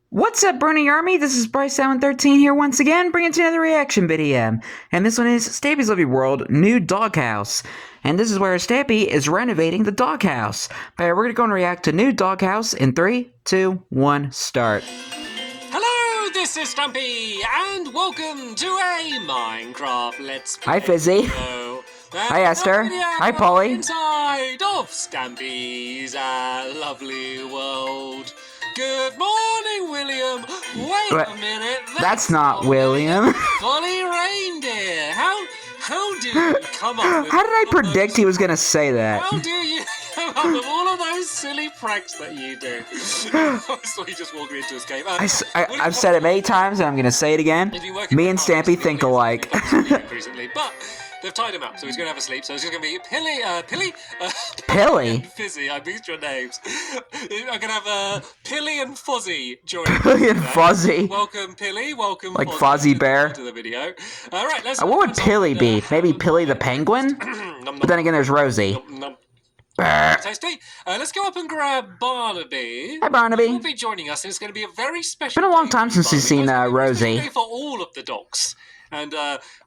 What's up, Brony Army? This is BryceAllen13 here once again, bringing to another reaction video. And this one is Stampy's Living World, New Doghouse. And this is where Stampy is renovating the doghouse. But we're going to go and react to New Doghouse in 3, 2, 1, start. Hello, this is Stampy, and welcome to a Minecraft Let's Play. Hi, Fizzy. Hi, Esther. Hi, Polly. Inside of Stampy's lovely world. Good morning, William. Wait a minute. That's not William. Polly Reindeer. How do you come up with How did I predict he was going to say that? How do you come up with all of those silly pranks that you do? I saw you just walking into his cave. I've said it many times, and I'm going to say it again. Me and Stampy think alike. Recently, but they've tied him up, so he's going to have a sleep. So it's just going to be Pilly? and Fizzy. I mixed your names. I'm going to have Pilly and Fuzzy joining Pilly and Fuzzy. Welcome, Pilly. Welcome, like Fozzie Bear. To the video. All right, let's. What would Pilly be? Maybe Pilly the Penguin? But then again, there's Rosie. Tasty. Let's go up and grab Barnaby. Hi, Barnaby. He'll be joining us, and it's going to be a very special. It's been a long time since you've seen Rosie. For all of the dogs. And,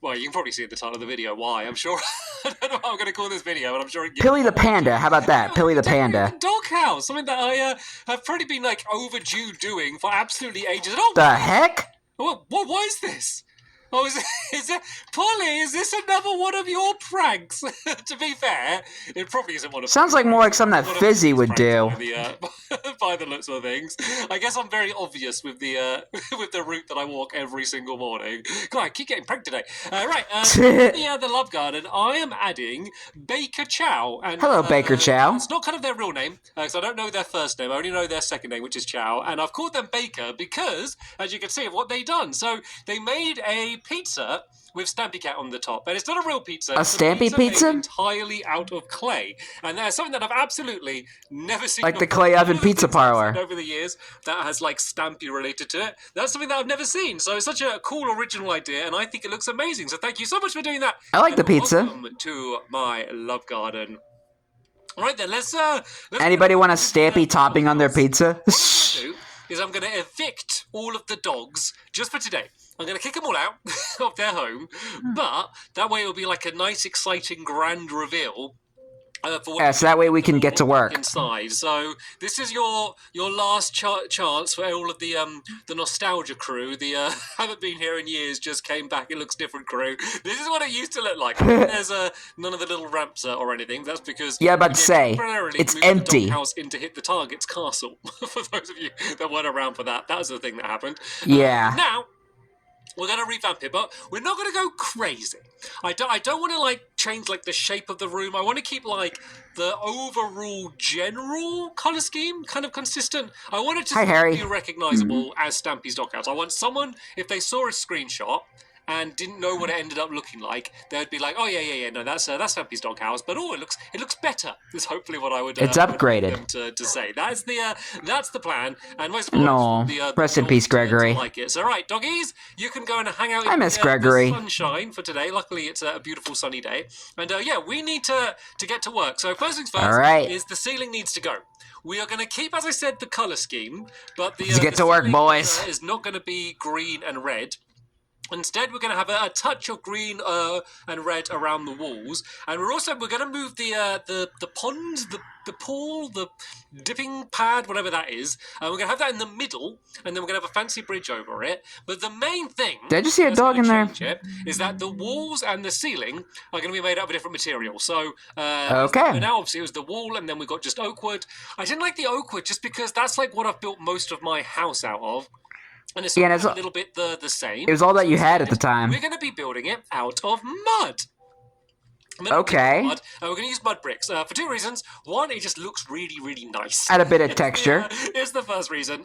well, you can probably see at the title of the video why, I'm sure. I don't know what I'm going to call this video, but I'm sure it gives Pilly the Panda, how about that? Pilly the Panda. Doghouse, something that I have probably been, like, overdue doing for absolutely ages. The heck? What is this? Oh, is it, Polly, is this another one of your pranks? To be fair, it probably isn't one of. Sounds like more like something that Fizzy would do. By the looks of things, I guess I'm very obvious with the with the route that I walk every single morning. God, I keep getting pranked today. Right, the Love Garden. I am adding Baker Chow. And, hello, Baker Chow. It's not kind of their real name, because I don't know their first name. I only know their second name, which is Chow. And I've called them Baker because, as you can see, of what they've done. So they made a pizza with Stampy Cat on the top, and it's not a real pizza. A Stampy pizza? Entirely out of clay, and that's something that I've absolutely never seen. Like the clay oven pizza parlor. Over the years, that has like Stampy related to it. That's something that I've never seen. So it's such a cool original idea, and I think it looks amazing. So thank you so much for doing that. I like the pizza. Welcome to my love garden. All right then, let's anybody want a Stampy topping on their pizza? Is I'm going to evict all of the dogs just for today. I'm going to kick them all out of their home, but that way it'll be like a nice, exciting, grand reveal. Yeah, so that way we can get to work inside. So this is your last chance for all of the nostalgia crew. The haven't been here in years, just came back. It looks different crew. This is what it used to look like. There's none of the little ramps or anything. That's because but say it's empty. The house in to hit the target's castle. For those of you that weren't around for that, that was the thing that happened. Yeah. Now. We're going to revamp it, but we're not going to go crazy. I don't want to, like, change, like, the shape of the room. I want to keep, like, the overall general colour scheme kind of consistent. I want it to be recognisable as Stampy's Doghouse. I want someone, if they saw a screenshot and didn't know what it ended up looking like, they'd be like, oh yeah, no, that's Stampy's Doghouse, but oh, it looks better. Is hopefully what I would. It's upgraded. Want them to say that's the plan. And most of all, rest in peace, Gregory. Like it. So right, doggies, you can go and hang out. I miss Gregory. The sunshine for today. Luckily, it's a beautiful sunny day, and yeah, we need to get to work. So first things first is the ceiling needs to go. We are going to keep, as I said, the colour scheme, but the get to work, boys. Is not going to be green and red. Instead, we're going to have a touch of green and red around the walls, and we're going to move the pond, the pool, the dipping pad, whatever that is. We're going to have that in the middle, and then we're going to have a fancy bridge over it. But the main thing, did I just see a dog in there? Is that the walls and the ceiling are going to be made out of a different material. So okay. Now obviously it was the wall, and then we got just oak wood. I didn't like the oak wood just because that's like what I've built most of my house out of. And it's a little bit the same. It was all that you had at the time. We're going to be building it out of mud. Okay. We're going to use mud bricks for two reasons. One, it just looks really, really nice. Add a bit of texture. It's the first reason.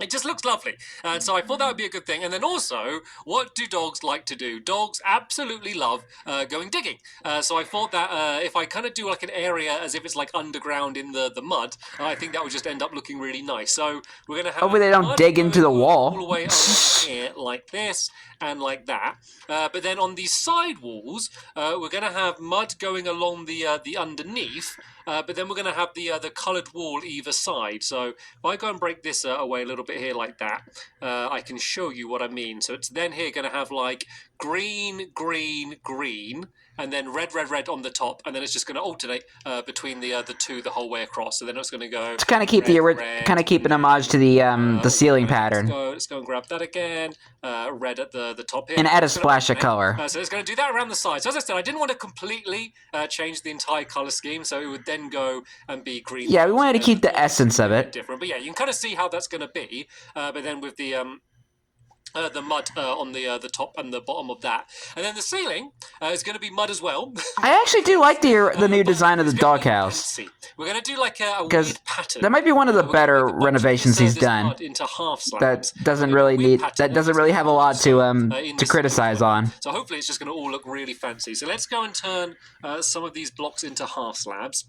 It just looks lovely, and so I thought that would be a good thing. And then also, what do dogs like to do? Dogs absolutely love going digging. So I thought that if I kind of do like an area as if it's like underground in the mud, I think that would just end up looking really nice. So we're going to have hopefully they don't dig into the wall. All the way over here like this and like that. But then on these side walls, we're going to have mud going along the underneath. but then we're going to have the coloured wall either side. So if I go and break this away a little bit here like that, I can show you what I mean. So it's then here going to have like green, green, green, and then red, red, red on the top, and then it's just going to alternate between the two the whole way across. So then it's going to go to kind of keep keep an homage to the ceiling pattern. Let's go and grab that again. Red at the top here, and add a splash of color. So it's going to do that around the side. So as I said, I didn't want to completely change the entire color scheme, so it would then go and be green. Yeah, we wanted to keep the essence of it different, but yeah, you can kind of see how that's going to be. But then with the mud on the top and the bottom of that, and then the ceiling is going to be mud as well. I actually do like the new design of the doghouse. We're going to do like a weird pattern. That might be one of the better renovations he's done. Into half slabs. That doesn't really have a lot to criticize on. So hopefully it's just going to all look really fancy. So let's go and turn some of these blocks into half slabs.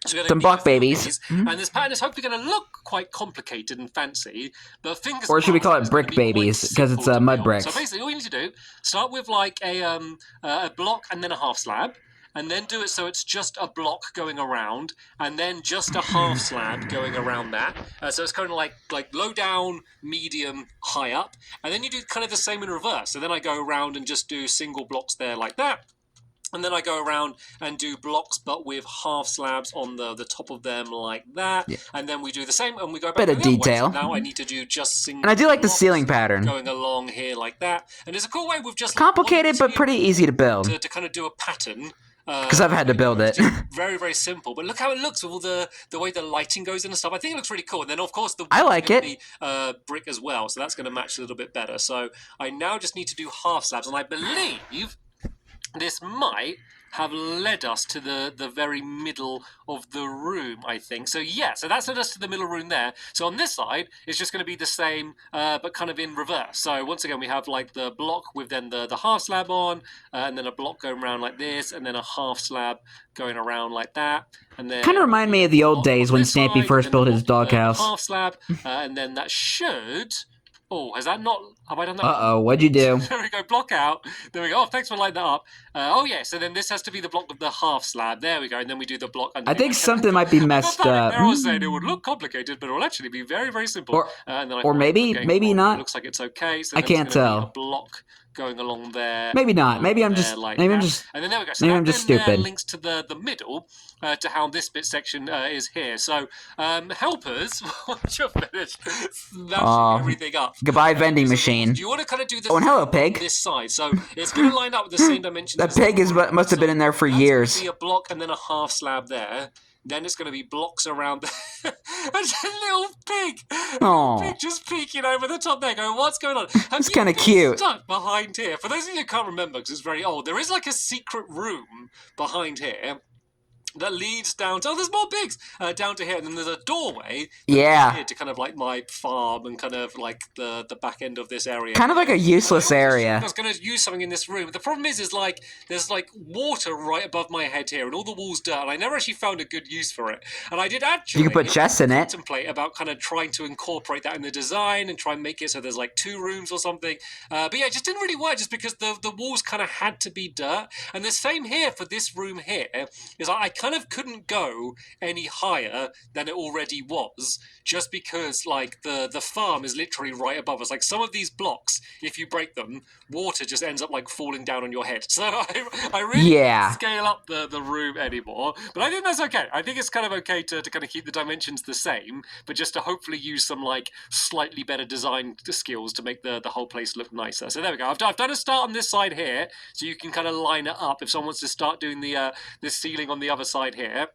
So some block babies. And this pattern is hopefully going to look quite complicated and fancy, but fingers or should we call it brick babies, because it's mud bricks. So basically all you need to do, start with like a block and then a half slab, and then do it so it's just a block going around, and then just a half slab going around that. So it's kind of like low down, medium, high up, and then you do kind of the same in reverse. So then I go around and just do single blocks there like that. And then I go around and do blocks, but with half slabs on the top of them like that. Yeah. And then we do the same, and we go back bit of detail. So now I need to do just single. And I do like the ceiling pattern going along here like that. And it's a cool way with just complicated, but pretty easy to build. To kind of do a pattern. Because I've had to build it. Very, very simple. But look how it looks with all the way the lighting goes in and stuff. I think it looks really cool. And then, of course, I like it. Brick as well. So that's going to match a little bit better. So I now just need to do half slabs. And I believe this might have led us to the very middle of the room, I think. So yeah, so that's led us to the middle room there. So on this side, it's just going to be the same, but kind of in reverse. So once again, we have like the block with then the half slab on, and then a block going around like this, and then a half slab going around like that. And then kind of remind me of the old days when Stampy first built his doghouse. Half slab, and then that should... Oh, has that not... Have I done that? Uh-oh, what'd you do? There we go, block out. There we go. Oh, thanks for lighting that up. Oh, yeah, so then this has to be the block of the half slab. There we go, and then we do the block under. I think something might be messed up. I was saying it would look complicated, but it will actually be very, very simple. Or maybe not. It looks like it's okay. So I can't tell. A block going along there. Maybe not. Maybe I'm just... Like maybe I'm just... And then there we go. So maybe I'm just stupid. Links to the middle to how this bit section is here. So, helpers, once you're finished smashing everything up. Goodbye, vending machine. Do you want to kind of do this? Oh, and hello, pig. This side, so it's going to line up with the same dimensions. That pig must have been in there for years. Be a block and then a half slab there. Then it's going to be blocks around there. There's a little pig. Oh, pig just peeking over the top there, going, "What's going on?" It's kind of cute. Stuck behind here. For those of you who can't remember, because it's very old, there is like a secret room behind here that leads down to, there's more pigs, down to here, and then there's a doorway here to kind of like my farm and kind of like the back end of this area. Kind of like a useless area. I was going to use something in this room. The problem is like there's like water right above my head here and all the walls dirt, and I never actually found a good use for it. And I did actually you could put chests in it. Contemplate about kind of trying to incorporate that in the design and try and make it so there's like 2 rooms or something. But yeah, it just didn't really work just because the walls kind of had to be dirt. And the same here for this room here is I kind of couldn't go any higher than it already was, just because like the farm is literally right above us. Like some of these blocks, if you break them, water just ends up like falling down on your head. So I really can't scale up the room anymore. But I think that's okay. I think it's kind of okay to kind of keep the dimensions the same, but just to hopefully use some like slightly better design skills to make the whole place look nicer. So there we go. I've done a start on this side here, so you can kind of line it up if someone wants to start doing the ceiling on the other side here.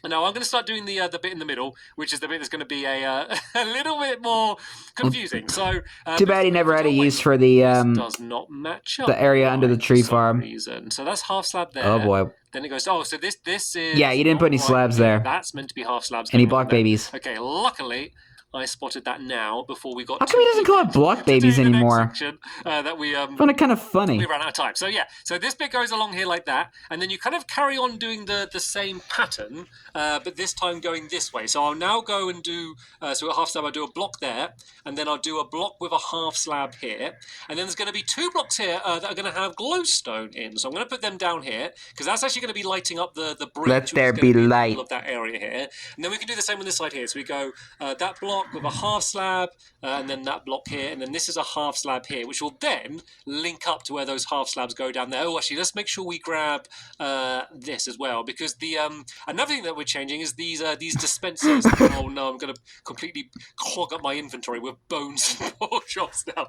And now I'm going to start doing the bit in the middle, which is the bit that's going to be a little bit more confusing. So too bad he never had a use for the does not match up the area under the tree farm. Reason. So that's half slab there. Oh boy. Then it goes. Oh, so this is. Yeah, you didn't put any slabs there. That's meant to be half slabs. Any block babies? Okay. Luckily, I spotted that now before we got. How come he doesn't call it block babies anymore? That we I find it kind of funny. We ran out of time. So yeah, so this bit goes along here like that, and then you kind of carry on doing the same pattern, but this time going this way. So I'll now go and do, so at half slab I'll do a block there, and then I'll do a block with a half slab here, and then there's going to be 2 blocks here that are going to have glowstone in. So I'm going to put them down here, because that's actually going to be lighting up the bridge. Let there be light. Of that area here. And then we can do the same on this side here. So we go that block with a half slab, and then that block here, and then this is a half slab here, which will then link up to where those half slabs go down there. Oh, actually, let's make sure we grab this as well, because the another thing that we're changing is these dispensers. Oh no, I'm going to completely clog up my inventory with bones and pork chops now.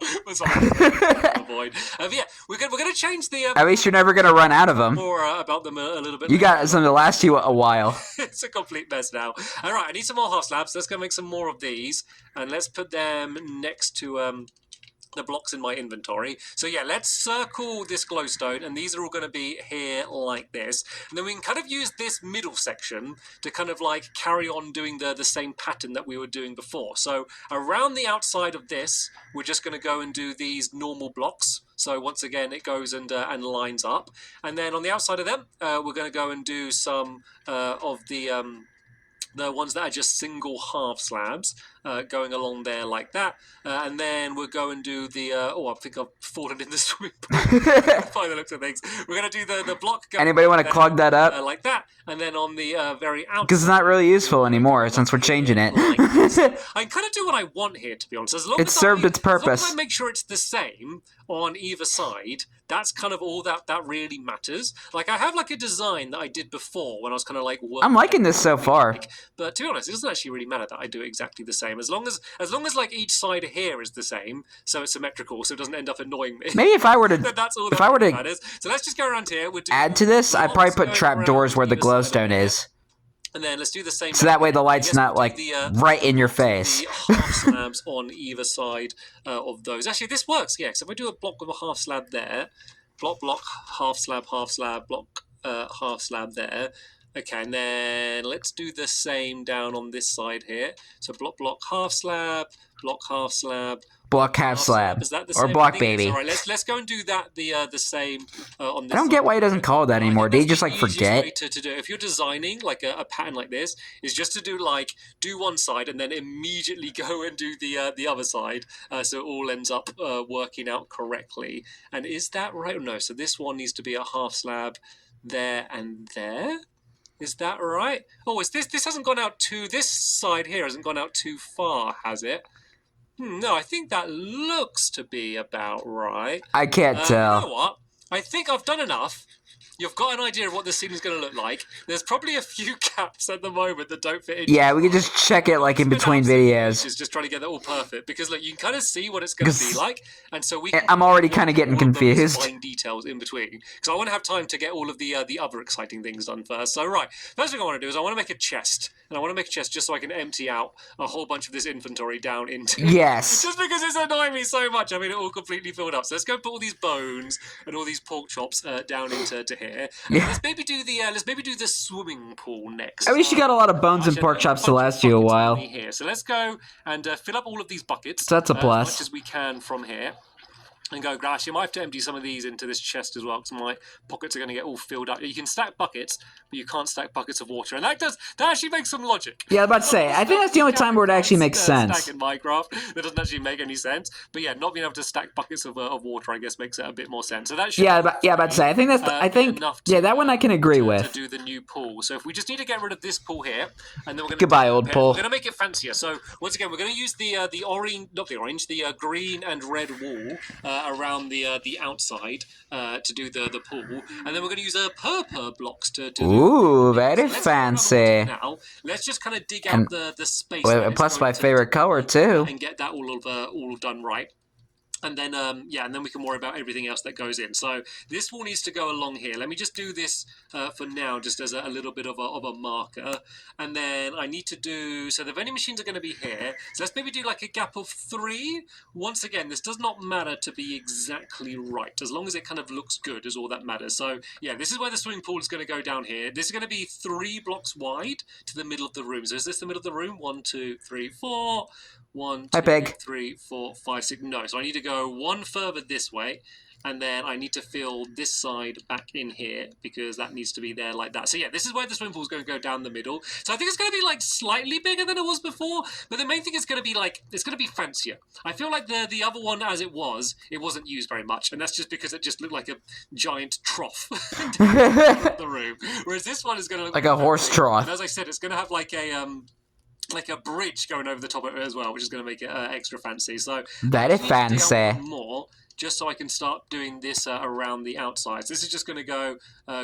Avoid. Yeah, we're going to change the. At least you're never going to run out of them. More about them a little bit. You got something to last you a while. It's a complete mess now. All right, I need some more half slabs. Let's go make some more of these, and let's put them next to the blocks in my inventory. So yeah, let's circle this glowstone, and these are all going to be here like this. And then we can kind of use this middle section to kind of like carry on doing the same pattern that we were doing before. So around the outside of this, we're just going to go and do these normal blocks. So once again, it goes and lines up. And then on the outside of them, we're going to go and do some of the ones that are just single half slabs going along there like that. And then we'll go and do the... I think I've fallen in the swimming pool by the looks of things. We're going to do the block... Anybody want to clog that up? Like that. And then on the very outside... Because it's not really useful anymore since we're changing it. Like I can kind of do what I want here, to be honest. As long it as served its purpose. As long as I make sure it's the same on either side, that's kind of all that really matters. Like, I have like a design that I did before when I was kind of like... I'm liking this so far. But to be honest, it doesn't actually really matter that I do it exactly the same. As long as like each side here is the same, so it's symmetrical, so it doesn't end up annoying me. Maybe if I were to... that's all if I were to matters. So let's just go around here. We'll do add to this, I'd probably put trapdoors where the glowstone is. And then let's do the same. So that way the light's not like right in your face. The half slabs on either side of those. Actually, this works. Yeah. So if I do a block with a half slab there, block, half slab, block, half slab there. Okay, and then let's do the same down on this side here. So block, half slab, block, half slab. Block half slab. Is that the or same? block baby. All right, let's go and do that the same on this. I don't get why he doesn't call it that anymore. Did he just like forget? Way to do it. If you're designing like a pattern like this, is just to do one side and then immediately go and do the other side, so it all ends up working out correctly. And is that right or no? So this one needs to be a half slab there and there. Is that right? Oh, is this hasn't gone out too... This side here hasn't gone out too far, has it? No, I think that looks to be about right. I can't tell. You know what? I think I've done enough. You've got an idea of what the scene is going to look like. There's probably a few gaps at the moment that don't fit in. Yeah, we can just check it like in between videos. Just trying to get that all perfect, because like you can kind of see what it's going to be like, and so we. I'm already kind of getting confused. Fine details in between, because I want to have time to get all of the other exciting things done first. So right, first thing I want to do is I want to make a chest, and I want to make a chest just so I can empty out a whole bunch of this inventory down into. Yes. Just because it's annoying me so much, I mean it all completely filled up. So let's go put all these bones and all these pork chops down into here. Yeah. Let's maybe do the swimming pool next. At least you got a lot of bones and pork chops to last you a while. Here. So let's go and fill up all of these buckets. So that's a plus. As much as we can from here. And go, gosh, you might have to empty some of these into this chest as well, because my pockets are going to get all filled up. You can stack buckets, but you can't stack buckets of water. And that actually makes some logic. Yeah, I was about to say, I think that's the only time where it actually makes sense. Stack in Minecraft, that doesn't actually make any sense. But yeah, not being able to stack buckets of water, I guess, makes it a bit more sense. So that should about to say, I think that's, that one I can agree with. To do the new pool. So if we just need to get rid of this pool here, and then we're going to... Goodbye, old pool. We're going to make it fancier. So once again, we're going to use the orange, not the orange, the green and red wall around the outside to do the pool, and then we're going to use purple blocks to do. Ooh, very fancy. Now let's just kind of dig out the space. Plus my favorite color too. And get that all done right. And then, and then we can worry about everything else that goes in. So this wall needs to go along here. Let me just do this for now, just as a little bit of a marker. And then I need to do, so the vending machines are going to be here. So let's maybe do like a gap of 3. Once again, this does not matter to be exactly right. As long as it kind of looks good is all that matters. So yeah, this is where the swimming pool is going to go down here. This is going to be 3 blocks wide to the middle of the room. So is this the middle of the room? 1, 2, 3, 4. 1, 2, 3, 4, 5, 6. No, so I need to go 1 further this way, and then I need to fill this side back in here because that needs to be there like that. So yeah, this is where the swimming pool is going to go down the middle. So I think it's going to be like slightly bigger than it was before, but the main thing is going to be like it's going to be fancier. I feel like the other one as it wasn't used very much, and that's just because it just looked like a giant trough in the room. Whereas this one is going to look like a horse trough. And as I said, it's going to have like a bridge going over the top of it as well, which is going to make it extra fancy. So that is fancy. More, just so I can start doing this around the outsides. This is just going to go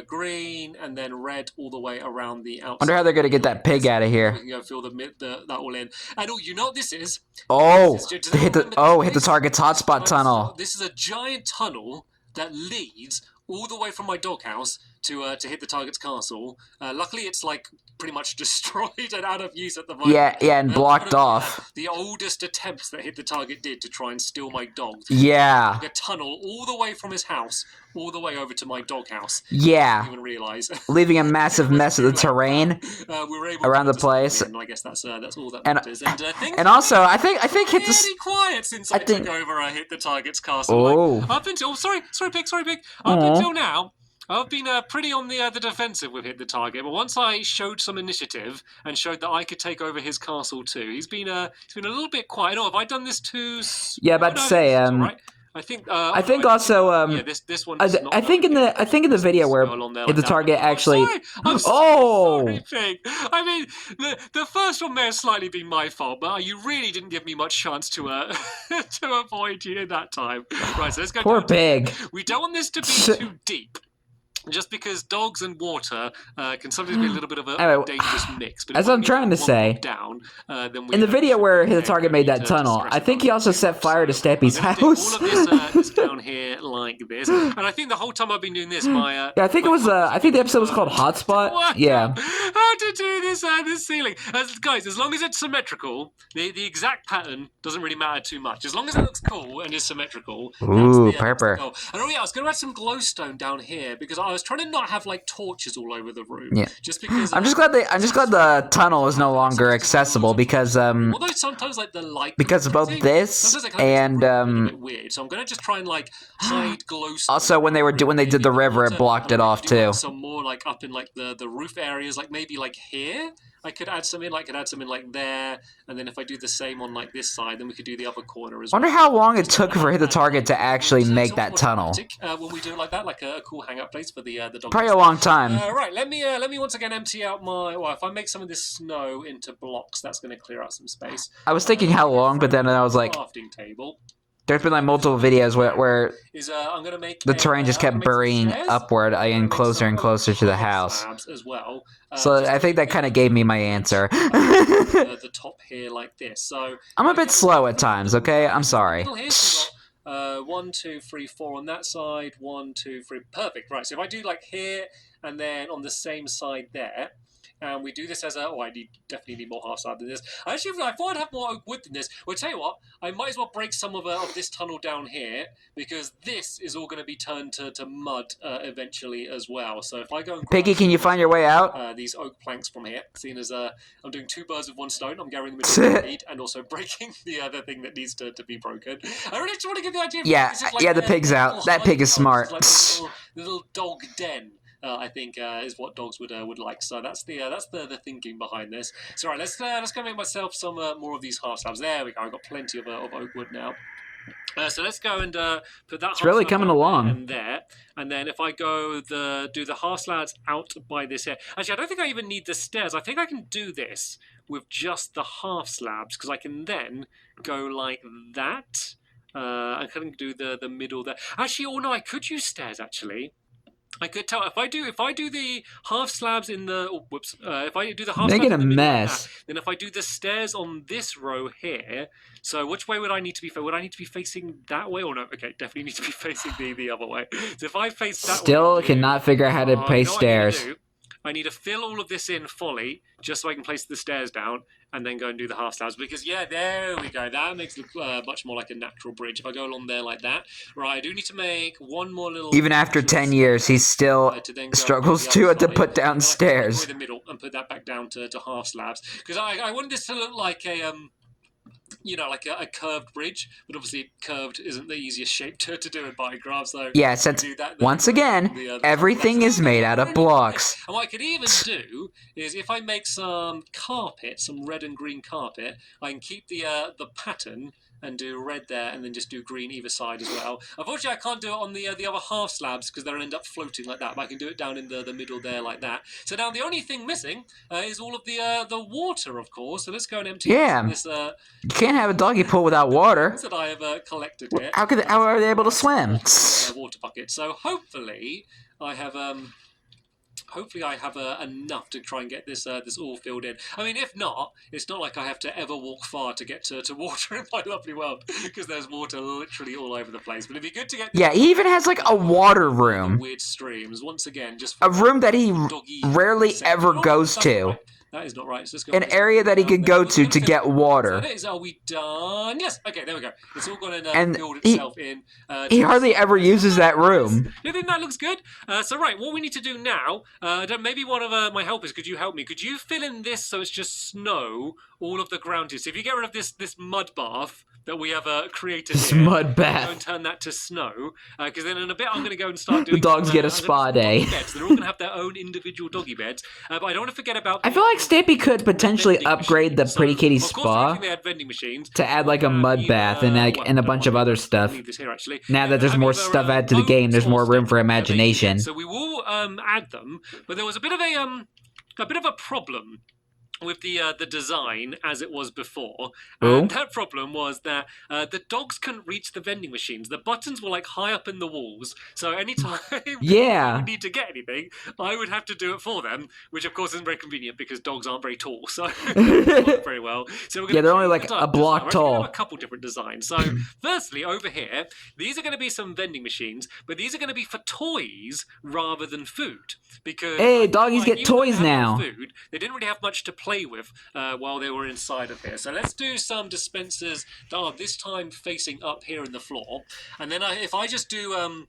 green and then red all the way around the outside. Wonder how they're going to get that pig out of here. We can go fill that all in. And you know what this is? Oh, hit the target's hotspot tunnel. This is a giant tunnel that leads all the way from my doghouse to hit the target's castle. Luckily, it's like pretty much destroyed and out of use at the moment. Yeah, and blocked off. The oldest attempts that Hit the Target did to try and steal my dog. Yeah. Like a tunnel all the way from his house, all the way over to my doghouse. Yeah. I didn't even realize. Leaving a massive mess of the terrain we were able around the place. I guess that's all that matters. And also, I think hit the. Pretty quiet since I took over. I Hit the Target's castle. Oh. Like, up until sorry, pig. Up until now. I've been pretty on the defensive with Hit the Target, but once I showed some initiative and showed that I could take over his castle too, he's been a little bit quiet. Oh, have I done this too? Yeah, about to say. Right. I think also. Yeah, this one. I think in the video where Hit the Target actually. I'm sorry, Pig. I mean, the first one may have slightly been my fault, but you really didn't give me much chance to to avoid you that time. Right, so let's go. Poor Pig. We don't want this to be too deep. Just because dogs and water can sometimes be a little bit of a dangerous mix. But as I'm trying to say, in the video where Hit the Target made that tunnel, I think he also set fire to Stampy's house. All of this down here like this, and I think the whole time I've been doing this, my I think it was. I think the episode was called Hotspot. Yeah. How to do this ceiling, guys? As long as it's symmetrical, the exact pattern doesn't really matter too much. As long as it looks cool and is symmetrical. Ooh, purple. And I was going to add some glowstone down here because I was trying to not have like torches all over the room. Yeah. Just because I'm just glad the tunnel is no longer accessible because although sometimes like the light because of both this and a bit weird. So I'm gonna just try and like hide glowstone. Also when they did the river, it blocked it off too. Some more like up in like the roof areas, like maybe like here. I could add some in, like there, and then if I do the same on like this side, then we could do the other corner as well. Wonder how long it took for Hit the Target to actually make that tunnel. When we do it like that, like a cool hangout place for the dog. Probably a long time. Right, let me once again empty out my. Well, if I make some of this snow into blocks, that's going to clear out some space. I was thinking how long, but then I was like, crafting table. There's been like multiple videos where I'm gonna make the terrain just kept burying upward and closer and closer to the house. As well. So I think that kind of gave me my answer. The top here like this. So I'm a bit slow at times, okay? I'm sorry. 1, 2, 3, 4 on that side. 1, 2, 3. Perfect. Right. So if I do like here and then on the same side there. And we do this as a... Oh, I definitely need more half slab than this. Actually, I thought I'd have more oak wood than this. Well, tell you what, I might as well break some of this tunnel down here, because this is all going to be turned to mud eventually as well. So if I go and... Piggy, can you find your way out? These oak planks from here, seeing as I'm doing 2 birds with 1 stone. I'm gathering them in speed and also breaking the other thing that needs to be broken. I really just want to give the idea... Yeah, the pig's out. That pig is smart. Like a little dog den. I think is what dogs would like. So that's the thinking behind this. So right, let's go make myself some more of these half slabs. There we go. I've got plenty of oak wood now. So let's go and put that. It's really coming along. And there, and then if I go do the half slabs out by this here. Actually, I don't think I even need the stairs. I think I can do this with just the half slabs because I can then go like that. I can do the middle there. Actually, oh no, I could use stairs actually. I could tell if I do the half slabs in the if I do the half Make slabs it a in the middle like mess. that, then if I do the stairs on this row here, so which way would I need to be? Would I need to be facing that way or no? Okay, definitely need to be facing the other way. So if I face that way, Still cannot figure out how to place stairs. I need to fill all of this in fully just so I can place the stairs down and then go and do the half slabs because yeah, there we go. That makes it look much more like a natural bridge. If I go along there like that, right? I do need to make one more little. Even after 10 years, he still struggles to put down stairs. In the middle and put that back down to half slabs because I want this to look like a like a curved bridge, but obviously curved isn't the easiest shape to do in Minecraft. So yeah, since once again, everything is made out of blocks. And what I could even do is if I make some carpet, some red and green carpet, I can keep the pattern and do red there and then just do green either side as well. Unfortunately, I can't do it on the other half slabs because they'll end up floating like that, but I can do it down in the middle there like that. So now the only thing missing is all of the water, of course. So let's go and empty this. You can't have a doggy pool without water. That I have collected here. How are they able to swim? Water bucket. So hopefully I have enough to try and get this all filled in. I mean, if not, it's not like I have to ever walk far to get to water in my lovely world because there's water literally all over the place. But it'd be good to get. Yeah, he even has like a water room. Weird streams once again, just a room that he rarely ever goes to. That is not right. So let's go an area that he could go to get water. Are we done? Yes. Okay, there we go. It's all gone and filled itself in. He hardly ever uses that room. You think that looks good? So right, what we need to do now, maybe one of my helpers, could you help me? Could you fill in this so it's just snow all of the ground here? So if you get rid of this mud bath that we have created here, mud bath. Go and turn that to snow, because then in a bit I'm going to go and start doing the dogs get a spa day. They're all going to have their own individual doggy beds, but I don't want to forget about. I feel like Stampy could potentially upgrade the Pretty Kitty Spa they had vending machines, to add like a mud bath and a bunch of other stuff. Here, now that there's more stuff added to the game, there's more room for imagination. So we will add them, but there was a bit of a problem with the design as it was before. And that problem was that the dogs couldn't reach the vending machines. The buttons were like high up in the walls. So anytime they need to get anything, I would have to do it for them, which of course isn't very convenient because dogs aren't very tall. So they work very well. So we're they're only like a block tall. Have a couple different designs. So firstly, over here, these are going to be some vending machines, but these are going to be for toys rather than food. Because hey, doggies get toys now. Food, they didn't really have much to play with while they were inside of here. So let's do some dispensers that are this time facing up here in the floor. And then if I just do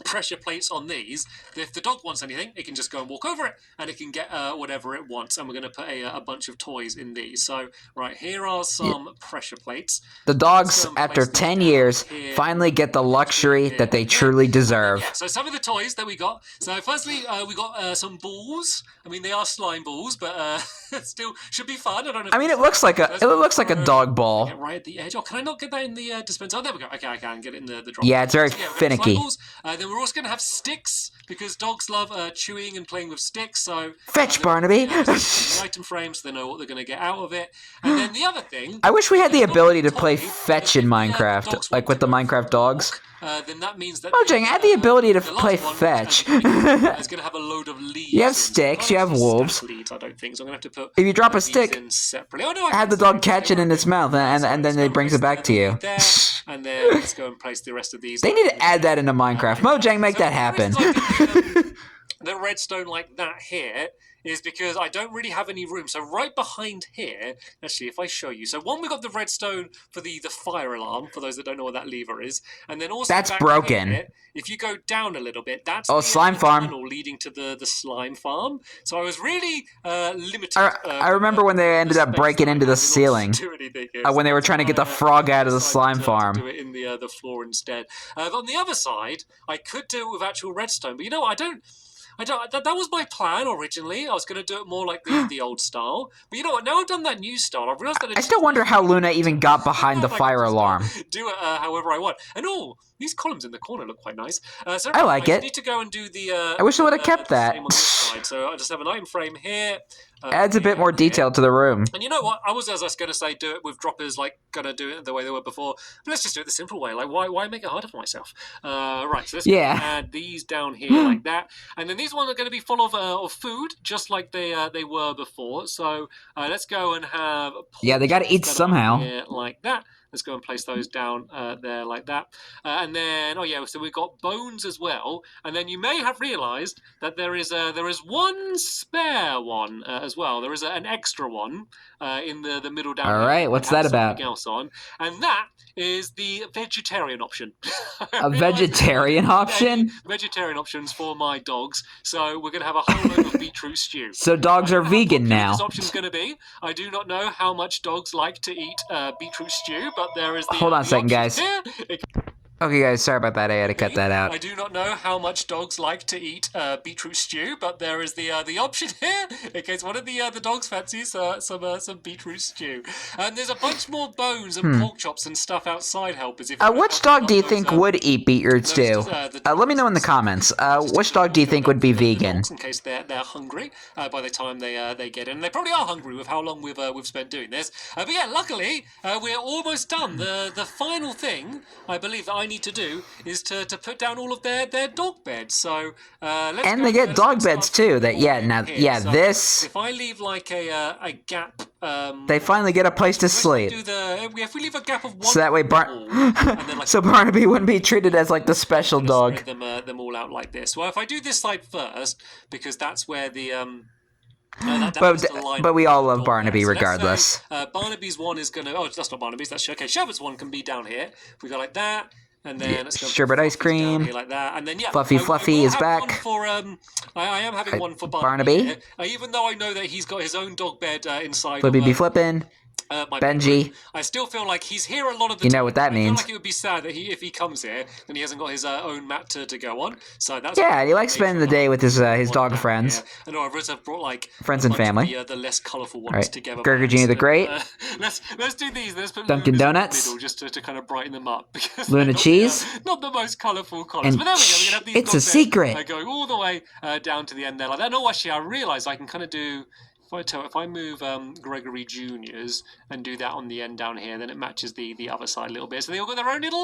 pressure plates on these, if the dog wants anything, it can just go and walk over it and it can get whatever it wants. And we're going to put a bunch of toys in these. So right, here are some pressure plates. The dogs, after 10 years, finally get the luxury that they truly deserve. Yeah, so some of the toys that we got. So firstly, we got some balls. I mean, they are slime balls, but still should be fun. I don't know. I mean, it looks like a dog ball. Right at the edge. Oh, can I not get that in the dispenser? Oh, there we go. Okay, I can get it in the drop. Yeah, it's very finicky. Then we're also going to have sticks because dogs love chewing and playing with sticks. So fetch, Barnaby. Item frames, so they know what they're going to get out of it. And then the other thing, I wish we had the ability to play fetch in Minecraft, like with the Minecraft dogs. Then that means that Mojang, add the ability to play fetch. It's going to have a load of leaves. You have sticks, you have wolves. Leads, I don't think so. I'm going to have to put. If you drop a stick, have the dog catch it in its mouth, and then it brings it back to you. And then let's go and place the rest of these. They need to add that into Minecraft. Mojang, make that happen. The redstone like that here is because I don't really have any room. So right behind here, actually, if I show you. So one, we got the redstone for the fire alarm, for those that don't know what that lever is. And then also that's broken. Here, if you go down a little bit, that's the slime farm leading to the slime farm. So I was really limited. I remember when they ended up breaking into the ceiling. When they were trying to get the frog out of the slime farm. Do it in the floor instead. But on the other side, I could do it with actual redstone. But you know what? That was my plan originally. I was going to do it more like the old style. But you know what? Now I've done that new style. I've realized that I still wonder how Luna even got behind the fire alarm. Do it however I want. And These columns in the corner look quite nice. So I like it. Need to go and do the. I wish I would have kept that. Same on this side. So I just have an item frame here. Adds a bit more detail to the room. And you know what? I was going to say do it with droppers, like going to do it the way they were before. But let's just do it the simple way. Like, why make it harder for myself? Right, so let's add these down here like that. And then these ones are going to be full of food, just like they were before. So let's go and have... Yeah, they got to eat somehow. Like that. Let's go and place those down there like that. And then, so we've got bones as well. And then you may have realised that there is one spare one as well. There is an extra one in the middle down. All right, what's that about? Else on, and that is the vegetarian option. A vegetarian option? Vegetarian options for my dogs. So we're going to have a whole load of beetroot stew. So dogs are vegan now. This option's going to be. I do not know how much dogs like to eat beetroot stew, but there is the... Hold on a second, guys. Okay, guys, sorry about that. I had to cut that out. I do not know how much dogs like to eat beetroot stew, but there is the option here in case one of the dogs fancies some beetroot stew. And there's a bunch more bones and pork chops and stuff outside, helpers. Which dog do you think would eat beetroot stew? Let me know in the comments. Which dog do you think would be vegan? In case they're hungry by the time they get in. And they probably are hungry with how long we've spent doing this. But yeah, luckily we're almost done. The final thing I believe that I need to do is to put down all of their dog beds. So let's and they get dog beds too. That so this. If I leave like a gap, they finally get a place to sleep. If we leave a gap of one, so that way so Barnaby wouldn't be treated as like the special dog. Spread them all out like this. Well, if I do this side first, because that's where the but we all love Barnaby regardless. Barnaby's one is gonna. Oh, that's not Barnaby's. That's okay. Sherbet's one can be down here. We go like that. And then sherbet ice cream, like that. And then Fluffy is back. I am having one for Barnaby. Even though I know that he's got his own dog bed inside. Flippy be flippin'. Benji. I still feel like he's here a lot of the time. You know what that means. I feel like it would be sad that if he comes here, then he hasn't got his own mat to go on. So that's he likes spending the day with his dog friends. I know I've brought like friends and family. The less colourful ones together. Gurgler Jr. the Great. Let's do these. Let's put Dunkin' Donuts. In the middle just to kind of brighten them up because Luna Cheese. Not the most colourful colours. But there we go. We're gonna have these. It's a secret. Going all the way down to the end there like that. No, actually, I realised I can kind of do. If I move Gregory Junior's and do that on the end down here, then it matches the other side a little bit. So they all got their own little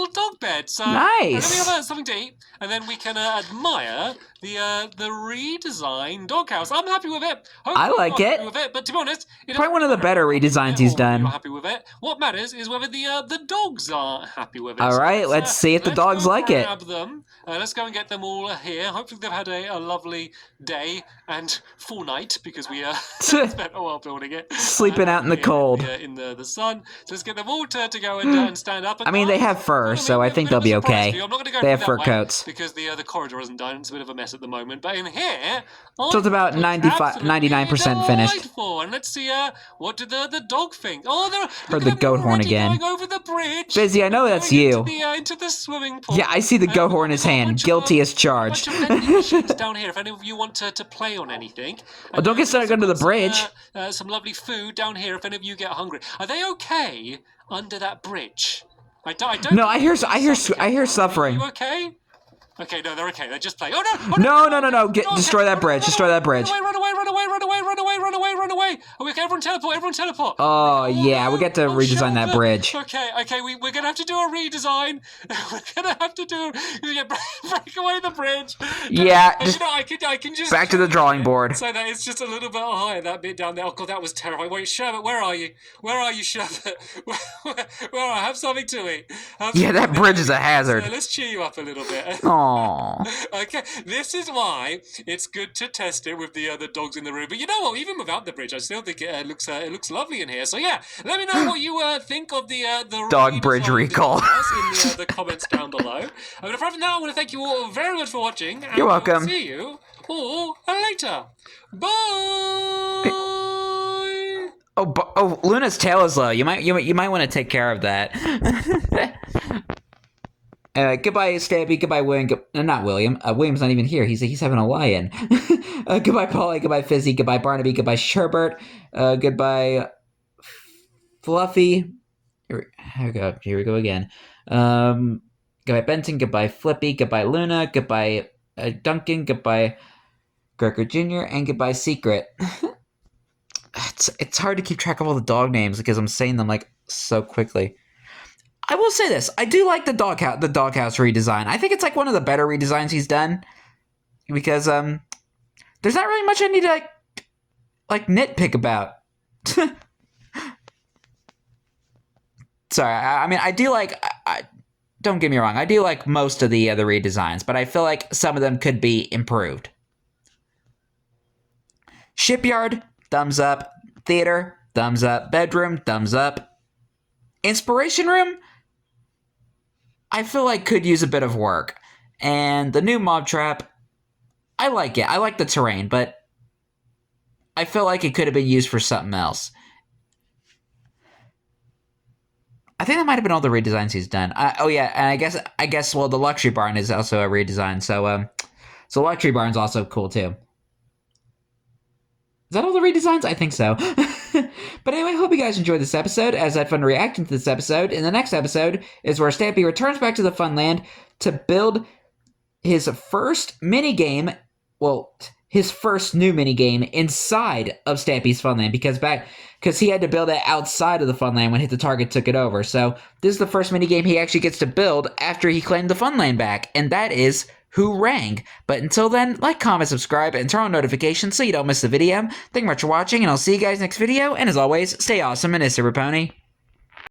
dog bed. So nice. And then we have something to eat, and then we can admire the redesigned Doghouse. I'm happy with it. I like it. With it. But to be honest, probably one of the better redesigns he's done. You're happy with it. What matters is whether the dogs are happy with it. All right, let's see if the dogs like it. Grab them. Let's go and get them all here. Hopefully they've had a lovely day and full night because we spent a while building it. Sleeping out in the cold. In the sun. So let's get them all to go and stand up. I mean, they have fur, so I think they'll be okay. I'm not going to go they have fur coats. Because the corridor isn't done. It's a bit of a mess at the moment. But in here... So it's about 99% finished. And let's see, what did the dog think? Oh, heard the goat horn again. Going over the bridge. Fizzy, I know that's you. Into the swimming pool. Yeah, I see the goat horn in his hand. Guilty as charged. Down here, if any of you want to play on anything. Well, don't get started going to the bridge. Some lovely food down here if any of you get hungry. Are they okay under that bridge? I don't. No, I hear suffering. Are you okay? Okay, no, they're okay. They're just playing. Oh no! No! Destroy that bridge. Destroy that bridge. Run away! Okay, everyone teleport! Oh yeah, we get to redesign that bridge. Okay, we're gonna have to do a redesign. We're gonna have to break away the bridge. Yeah, I can just back to the drawing board. So that it's just a little bit higher, that bit down there. Oh god, that was terrifying. Wait, Sherbet, where are you? Where are you, Sherbet? Where are you? Have something to eat. Yeah, that bridge is a hazard. So let's cheer you up a little bit. Aww. Okay, this is why it's good to test it with the dogs in the room. But you know what? Even without the bridge, I still think it looks lovely in here. So yeah, let me know what you think of the dog bridge recall in the comments down below. But for now, I want to thank you all very much for watching. And you're welcome. I'll see you all later. Bye. Oh, Luna's tail is low. You might want to take care of that. Goodbye, Stampy. Goodbye, William. Not William. William's not even here. He's having a lie-in. Goodbye, Polly. Goodbye, Fizzy. Goodbye, Barnaby. Goodbye, Sherbert. Goodbye, Fluffy. Here we go again. Goodbye Benton, goodbye Flippy, goodbye Luna, goodbye Duncan, goodbye Gregor Jr., and goodbye Secret. It's hard to keep track of all the dog names because I'm saying them like so quickly. I will say this: I do like the doghouse redesign. I think it's like one of the better redesigns he's done because there's not really much I need to like nitpick about. Sorry, I mean I do like. Don't get me wrong, I do like most of the other redesigns, but I feel like some of them could be improved. Shipyard, thumbs up. Theater, thumbs up. Bedroom, thumbs up. Inspiration room, I feel like could use a bit of work. And the new mob trap, I like it. I like the terrain, but I feel like it could have been used for something else. I think that might have been all the redesigns he's done. Oh yeah, and I guess well the luxury barn is also a redesign. So luxury barn's also cool too. Is that all the redesigns? I think so. But anyway, I hope you guys enjoyed this episode, as I had fun reacting to this episode. In the next episode is where Stampy returns back to the Funland to build his first minigame, well, his first new minigame inside of Stampy's Funland, because he had to build it outside of the Funland when Hit the Target took it over. So this is the first minigame he actually gets to build after he claimed the Funland back, and that is Who Rang? But until then, like, comment, subscribe, and turn on notifications so you don't miss the video. Thank you much for watching, and I'll see you guys next video, and as always, stay awesome and Pony.